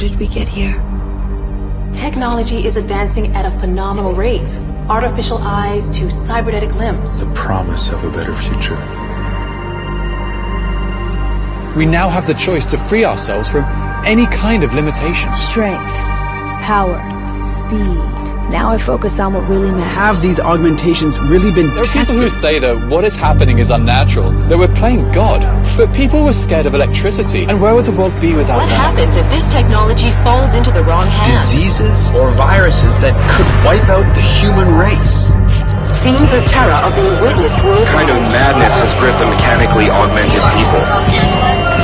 Did we get here? Technology is advancing at a phenomenal rate. Artificial eyes to cybernetic limbs. The promise of a better future. We now have the choice to free ourselves from any kind of limitation. Strength, power, speed. Now I focus on what really matters. Have these augmentations really been There are tested? people who say that what is happening is unnatural, that we're playing God. But people were scared of electricity, and where would the world be without What that? happens if this technology falls into the wrong hands? Diseases or viruses that could wipe out the human race. Scenes of terror are being witnessed worldwide. What kind of madness has gripped the mechanically augmented people?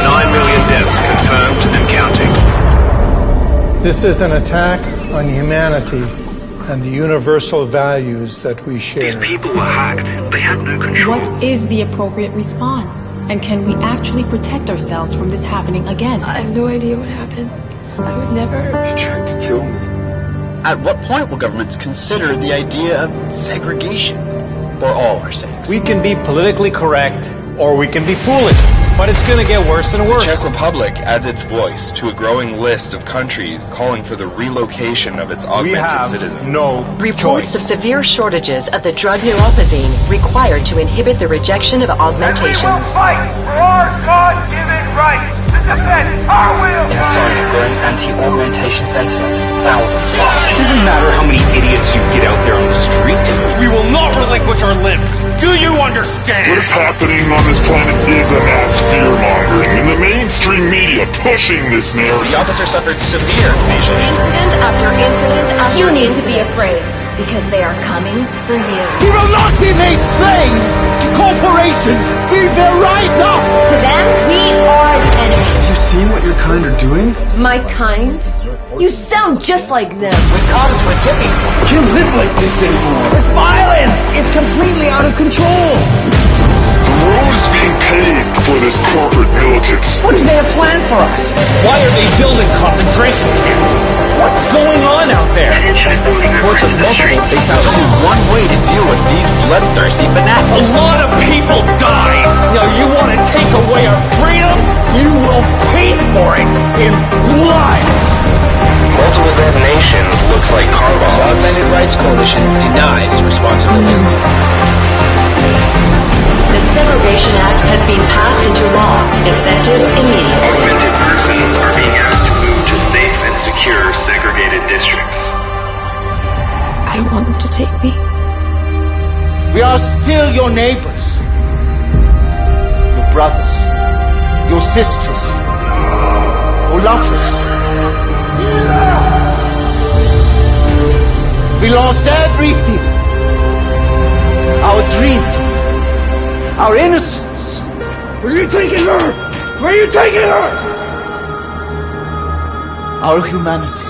9 million deaths confirmed and counting. This is an attack on humanity and the universal values that we share. These people were hacked. They had no control. What is the appropriate response? And can we actually protect ourselves from this happening again? I have no idea what happened. I would never... You tried to kill me. At what point will governments consider the idea of segregation for all our sakes? We can be politically correct, or we can be foolish, but it's going to get worse and worse. The Czech Republic adds its voice to a growing list of countries calling for the relocation of its augmented citizens. No Reports of severe shortages of the drug neurophazine required to inhibit the rejection of augmentations. And we will fight for our God-given rights to defend our will. In a sign of growing anti-augmentation sentiment, thousands march. It doesn't matter how many idiots you get out there on the street. We will not relinquish our limbs. Do you understand? What is happening on this planet is a mass fear-mongering, and the mainstream media pushing this narrative. The officer suffered severe facial Incident after incident after You need to incident. be afraid, because they are coming for you. We will not be made slaves to corporations. We will rise up. To them, we are the enemy. Have you seen what your kind are doing? My kind? You sound just like them. We've come to a tipping point. We can't live like this anymore. This violence is completely out of control. The world is being paid for this corporate militants. What do they have planned for us? Why are they building concentration camps? What's going on out there? Reports of multiple fatalities. Only one way to deal with these bloodthirsty fanatics. A lot of people died. Now you want to take away our freedom? You will pay for it in blood. Multiple detonations looks like car The bombs. Augmented Rights Coalition denies responsibility. The Segregation Act has been passed into law, effective immediately. Augmented persons are being asked to move to safe and secure segregated districts. I don't want them to take me. We are still your neighbors, your brothers, your sisters, your lovers. We lost everything. Our dreams, our innocence. Where are you taking her? Where are you taking her? Our humanity.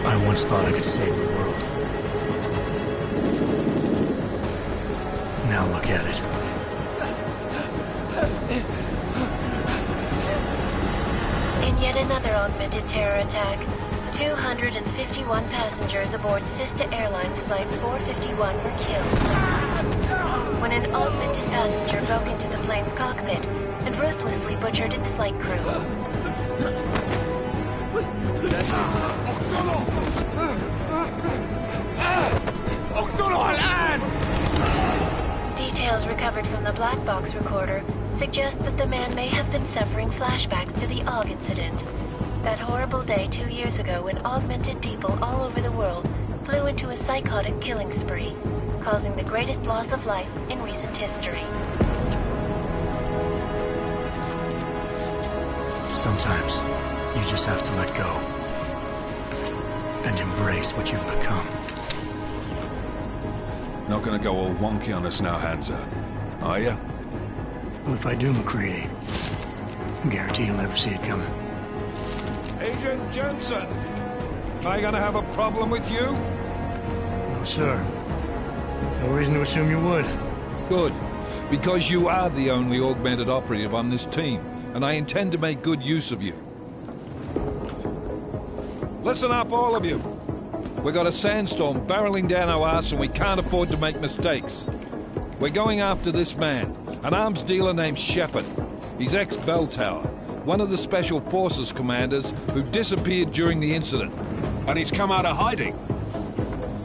I once thought I could save the world. Now look at it. In yet another augmented terror attack, 251 passengers aboard Sister Airlines Flight 451 were killed when an augmented passenger broke into the plane's cockpit and ruthlessly butchered its flight crew. Details recovered from the black box recorder suggest that the man may have been suffering flashbacks to the AUG incident. That horrible day 2 years ago when augmented people all over the world flew into a psychotic killing spree, causing the greatest loss of life in recent history. Sometimes you just have to let go and embrace what you've become. Not gonna go all wonky on us now, Hansa, are you? Well, if I do, McCready, I guarantee you'll never see it coming. Agent Jensen! Am I gonna have a problem with you? No, sir. No reason to assume you would. Good. Because you are the only augmented operative on this team, and I intend to make good use of you. Listen up, all of you. We got a sandstorm barreling down our arse and we can't afford to make mistakes. We're going after this man, an arms dealer named Shepard. He's ex-Bell Tower, one of the Special Forces commanders who disappeared during the incident. And he's come out of hiding?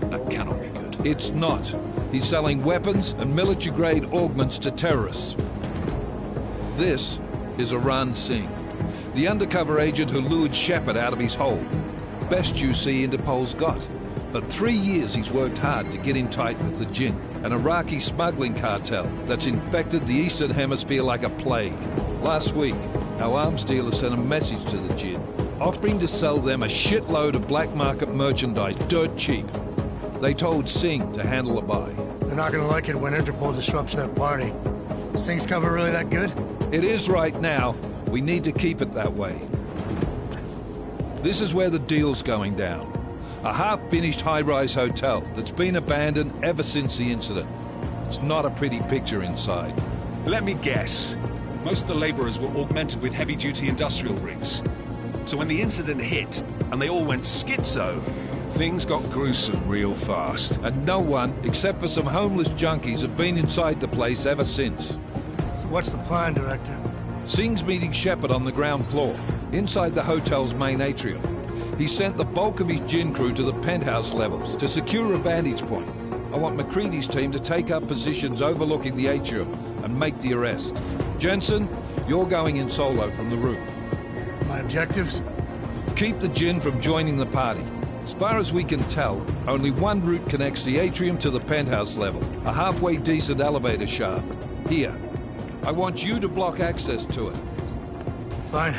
That cannot be good. It's not. He's selling weapons and military-grade augments to terrorists. This is Aran Singh, the undercover agent who lured Shepard out of his hole. Best you see Interpol's got. For 3 years he's worked hard to get in tight with the Jinn, an Iraqi smuggling cartel that's infected the Eastern Hemisphere like a plague. Last week, our arms dealer sent a message to the Jinn, offering to sell them a shitload of black market merchandise dirt cheap. They told Singh to handle the buy. They're not gonna like it when Interpol disrupts that party. Is Singh's cover really that good? It is right now. We need to keep it that way. This is where the deal's going down. A half-finished high-rise hotel that's been abandoned ever since the incident. It's not a pretty picture inside. Let me guess. Most of the laborers were augmented with heavy-duty industrial rigs. So when the incident hit, and they all went schizo, things got gruesome real fast. And no one, except for some homeless junkies, have been inside the place ever since. So what's the plan, Director? Singh's meeting Shepard on the ground floor, inside the hotel's main atrium. He sent the bulk of his Jinn crew to the penthouse levels to secure a vantage point. I want McCready's team to take up positions overlooking the atrium and make the arrest. Jensen, you're going in solo from the roof. My objectives? Keep the Jinn from joining the party. As far as we can tell, only one route connects the atrium to the penthouse level, a halfway decent elevator shaft. Here. I want you to block access to it. Fine.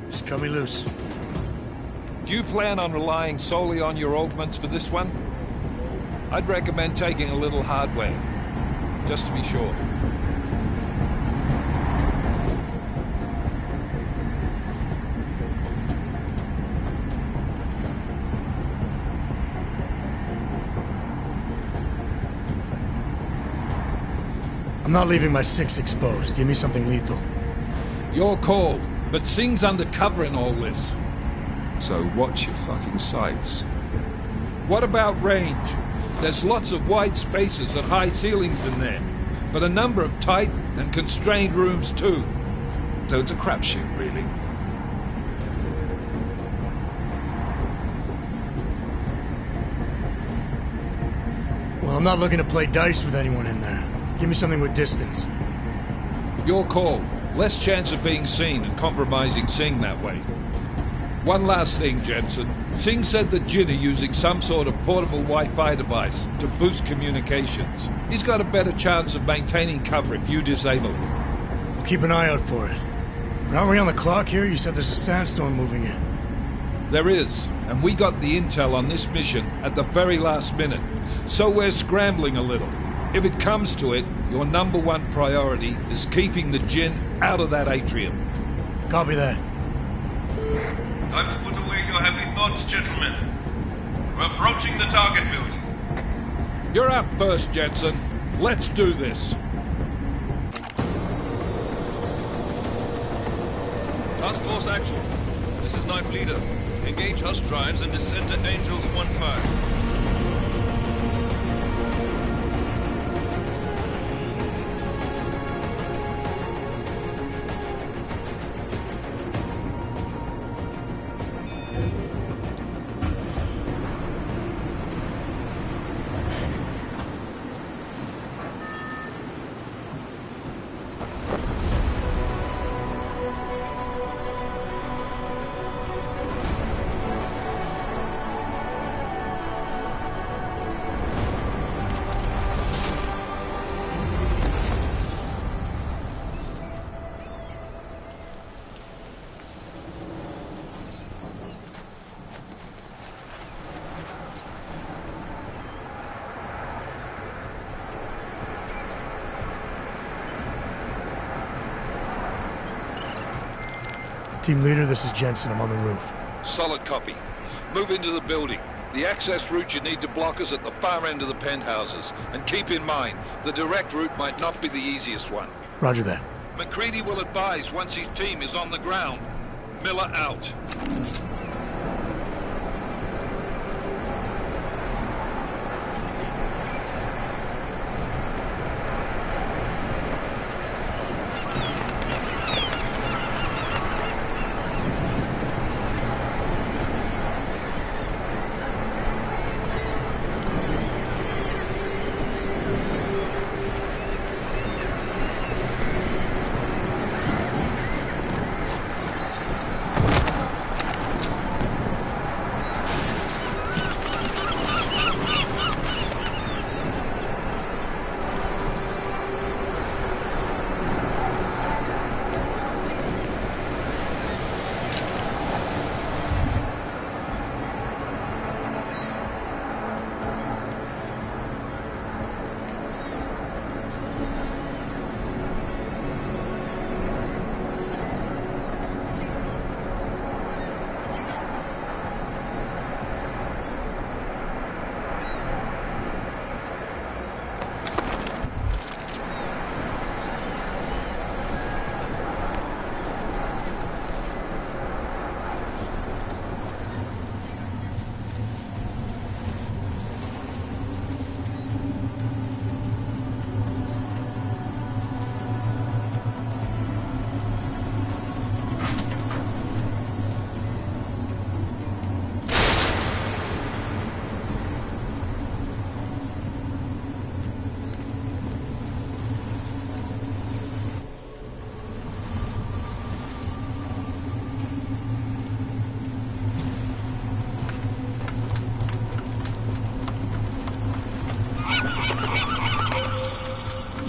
Just cut me loose. Do you plan on relying solely on your augments for this one? I'd recommend taking a little hardware, just to be sure. I'm not leaving my 6 exposed. Give me something lethal. Your call, but Singh's undercover in all this. So watch your fucking sights. What about range? There's lots of wide spaces and high ceilings in there, but a number of tight and constrained rooms too. So it's a crapshoot, really. Well, I'm not looking to play dice with anyone in there. Give me something with distance. Your call. Less chance of being seen and compromising Singh that way. One last thing, Jensen. Singh said the Jinn are using some sort of portable Wi-Fi device to boost communications. He's got a better chance of maintaining cover if you disable it. I'll keep an eye out for it. But aren't we on the clock here? You said there's a sandstorm moving in. There is, and we got the intel on this mission at the very last minute. So we're scrambling a little. If it comes to it, your #1 priority is keeping the Jinn out of that atrium. Copy that. Time to put away your heavy thoughts, gentlemen. We're approaching the target building. You're up first, Jensen. Let's do this. Task Force Action. This is Knife Leader. Engage Husk drives and descend to Angels 1-5. Team leader, this is Jensen. I'm on the roof. Solid copy. Move into the building. The access route you need to block is at the far end of the penthouses. And keep in mind, the direct route might not be the easiest one. Roger that. McCready will advise once his team is on the ground. Miller out.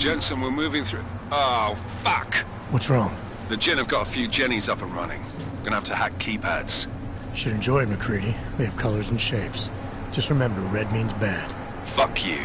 Jensen, we're moving through... Oh, fuck! What's wrong? The Jinn have got a few Jennies up and running. Gonna have to hack keypads. Should enjoy it, McCready. They have colors and shapes. Just remember, red means bad. Fuck you.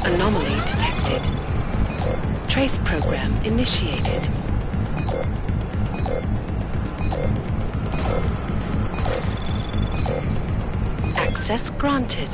Anomaly detected. Trace program initiated. Access granted.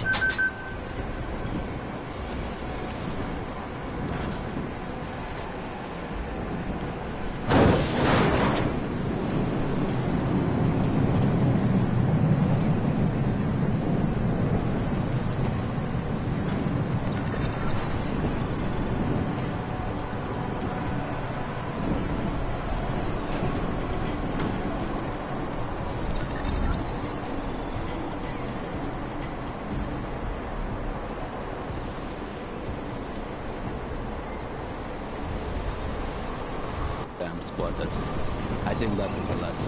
I think that will be last.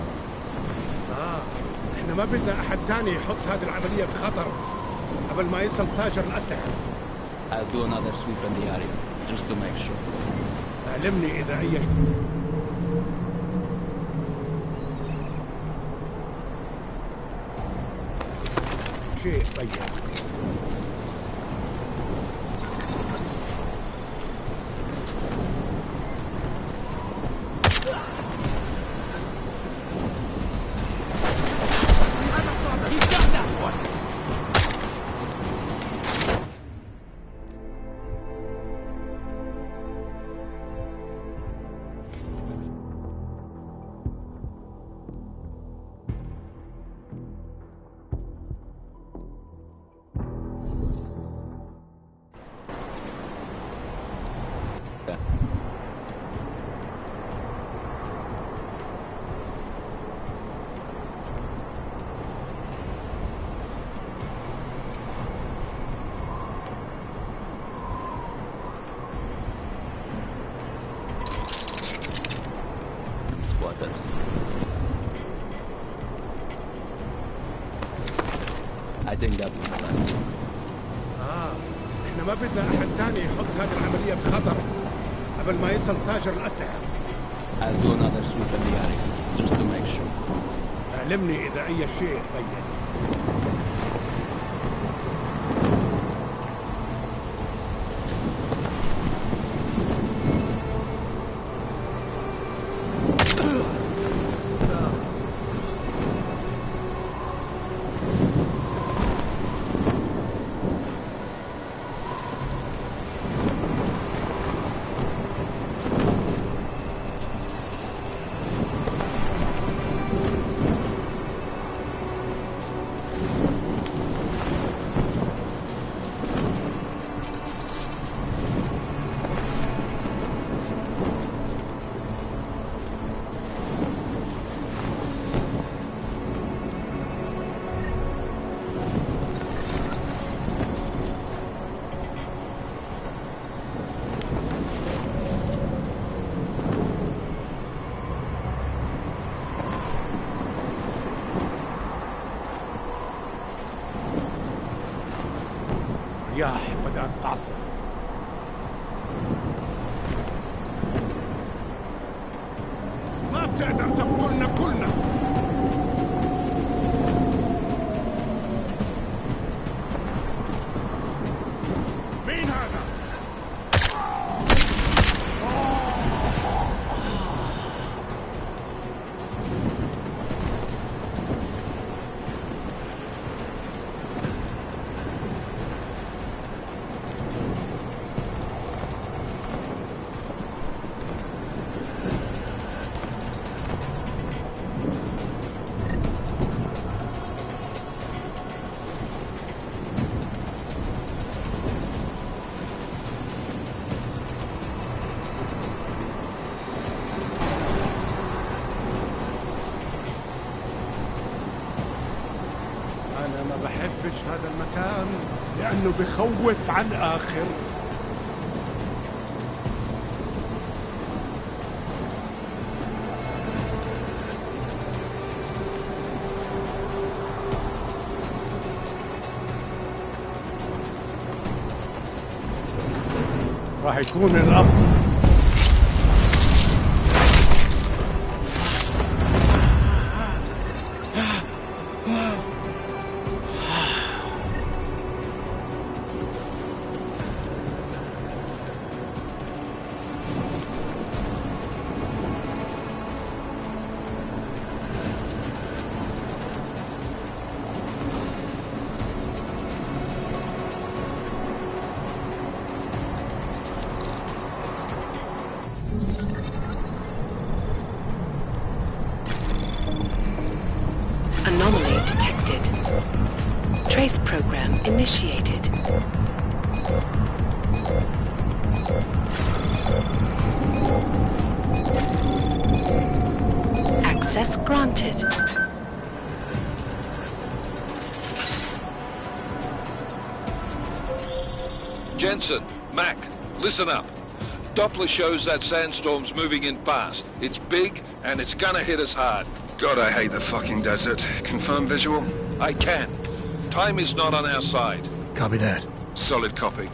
احنا ما بدنا احد تاني يحط هذه العملية في خطر قبل ما يصل تاجر الأسلحة. I'll do another sweep in the area, just to make sure. علمني إذا أي شيء بين. I think that will be last. احنا ما بدنا احد تاني يحط هذه العملية في خطر قبل ما يصل تاجر الأسلحة. I'll do another sweep in the area, just to make sure. علمني إذا أي شيء بين. الرياح بدأت تعصف. ما بتقدر تقتلنا كلنا. مين هذا؟ بحبش هذا المكان لأنه بخوف عن آخر. راح يكون الأب. Anomaly detected. Trace program initiated. Access granted. Jensen, Mac, listen up. Doppler shows that sandstorm's moving in fast. It's big, and it's gonna hit us hard. God, I hate the fucking desert. Confirm visual? I can. Time is not on our side. Copy that. Solid copy.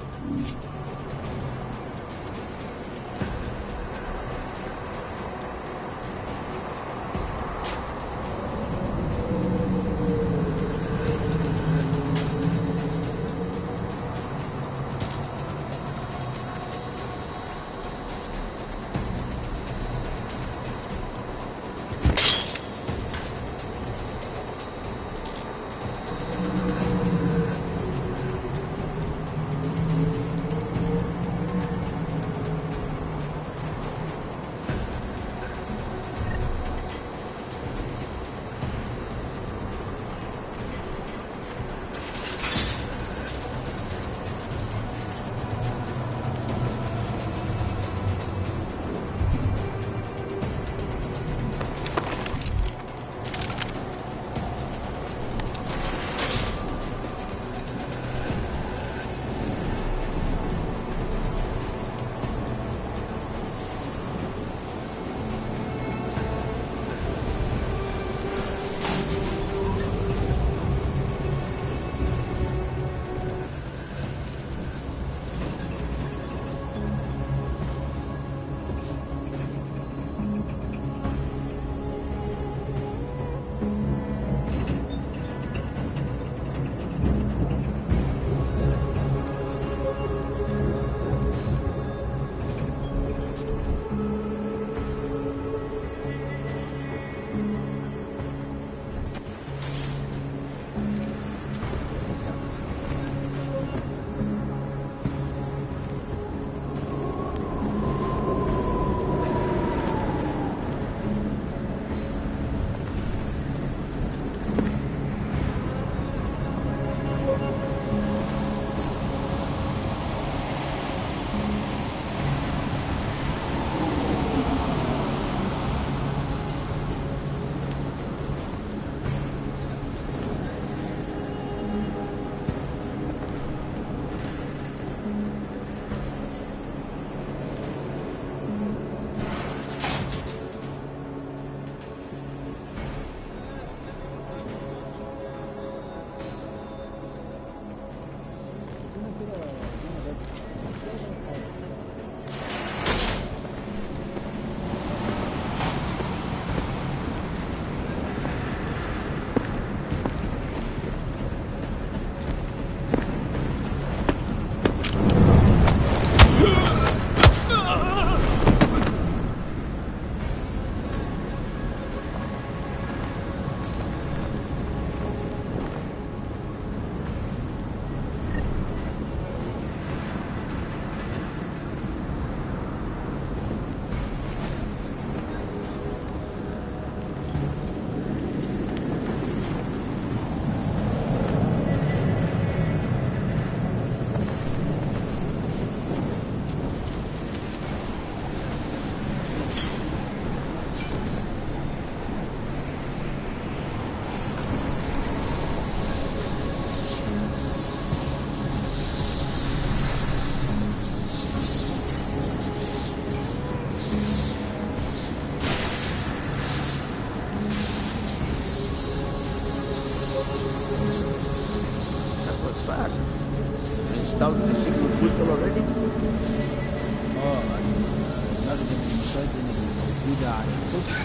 المخازن الموجودة على السطح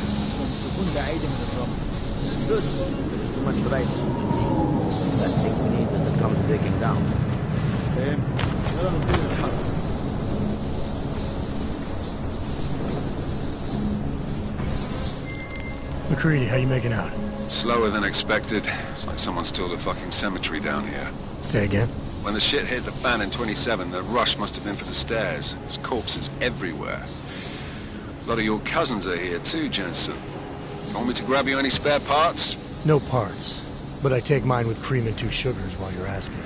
تكون بعيدة من الرمل. Good. Too much rice. That thing we need as it comes breaking down. فاهم؟ يلا نبتدي الحرب. McCready, how you making out? Slower than expected. It's like someone's tilled a fucking cemetery down here. Say again? When the shit hit the fan in 27, the rush must have been for the stairs. There's corpses everywhere. A lot of your cousins are here too, Jensen. You want me to grab you any spare parts? No parts. But I take mine with cream and 2 sugars while you're asking.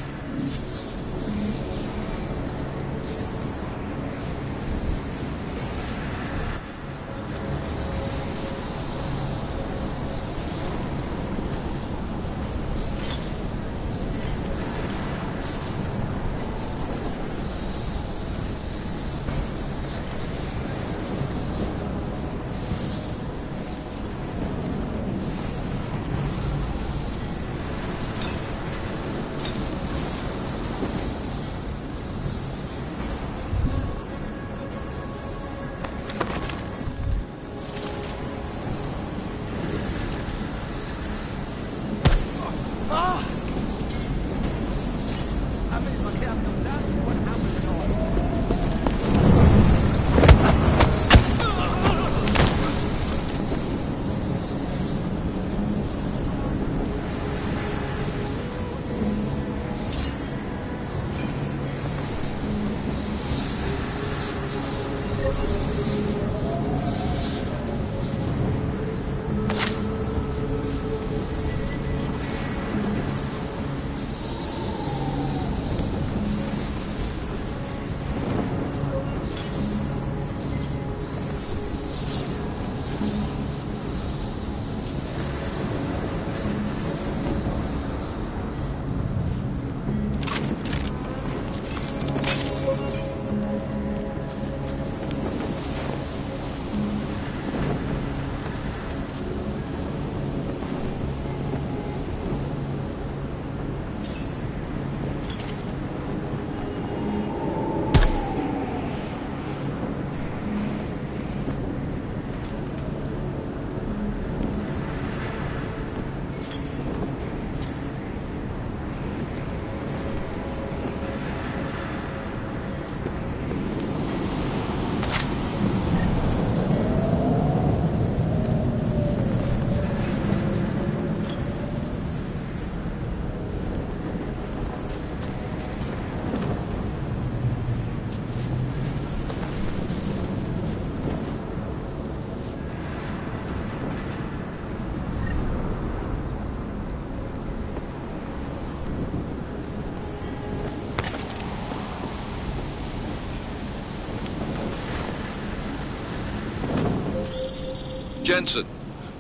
Jensen,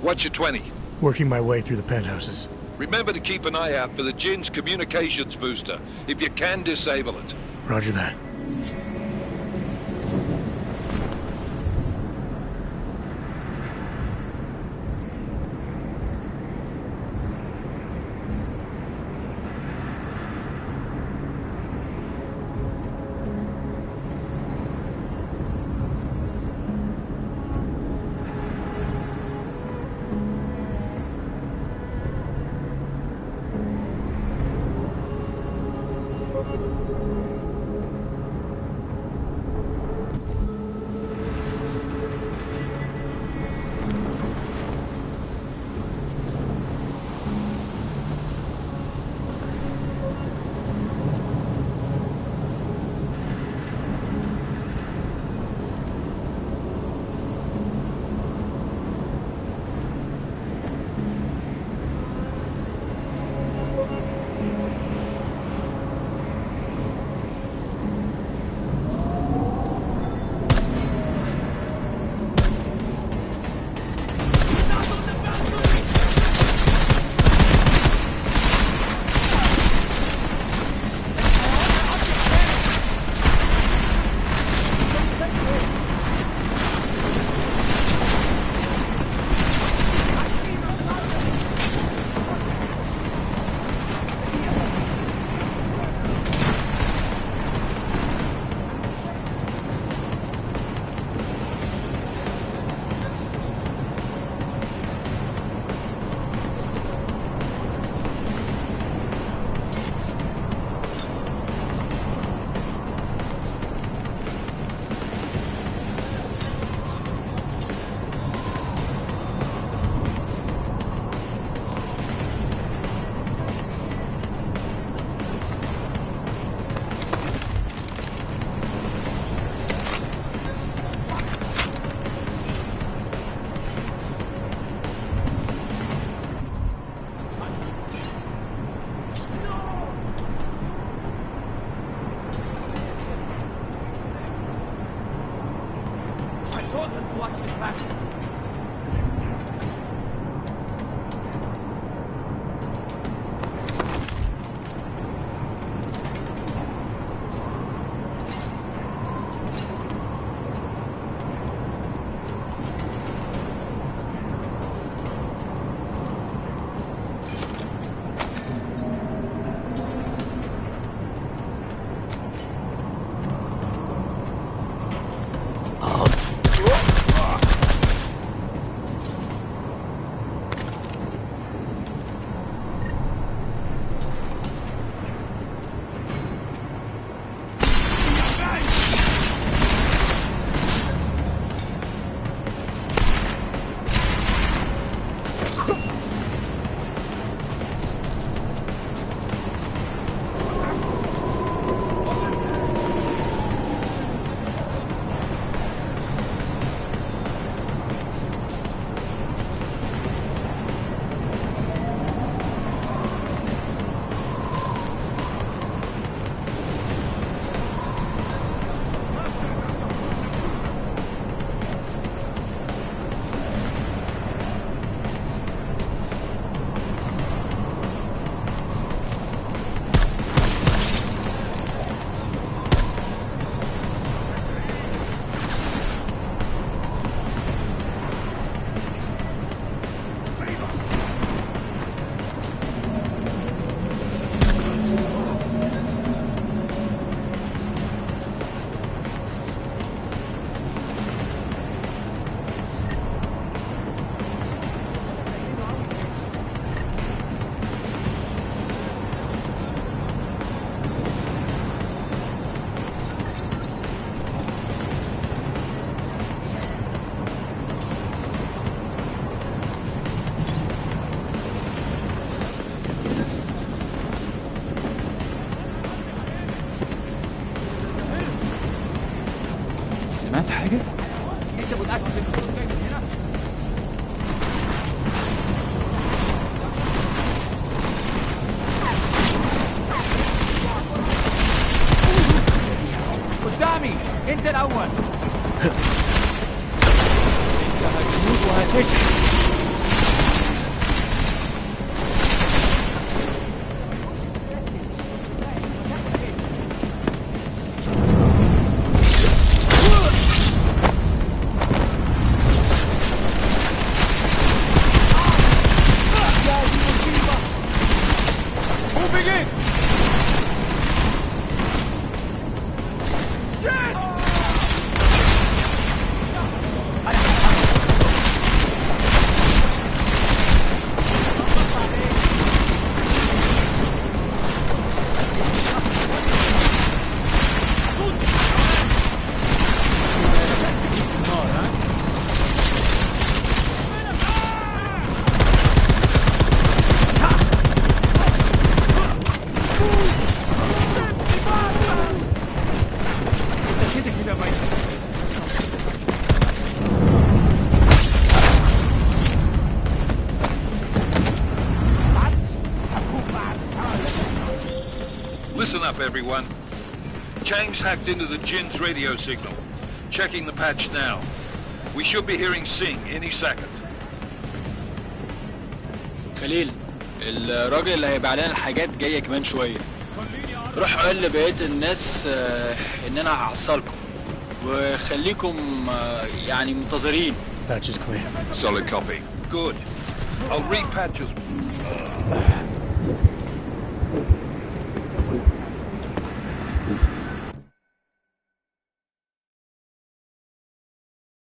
what's your 20? Working my way through the penthouses. Remember to keep an eye out for the Jinn's communications booster. If you can, disable it. Roger that. Watch this back. سمعت حاجة؟ انت متأكد ان الخروج جاي من هنا؟ قدامي انت الاول. انت هتموت وهتشرب. Listen up, everyone. Chang's hacked into the Jin's radio signal. Checking the patch now. We should be hearing Sing any second. خليل، الراجل اللي هيبيع لنا الحاجات جاية كمان شوية. روح قول لبقية الناس ان انا هحصلكم وخليكم يعني منتظرين. Patch is clear. Solid copy. Good. I'll read patches.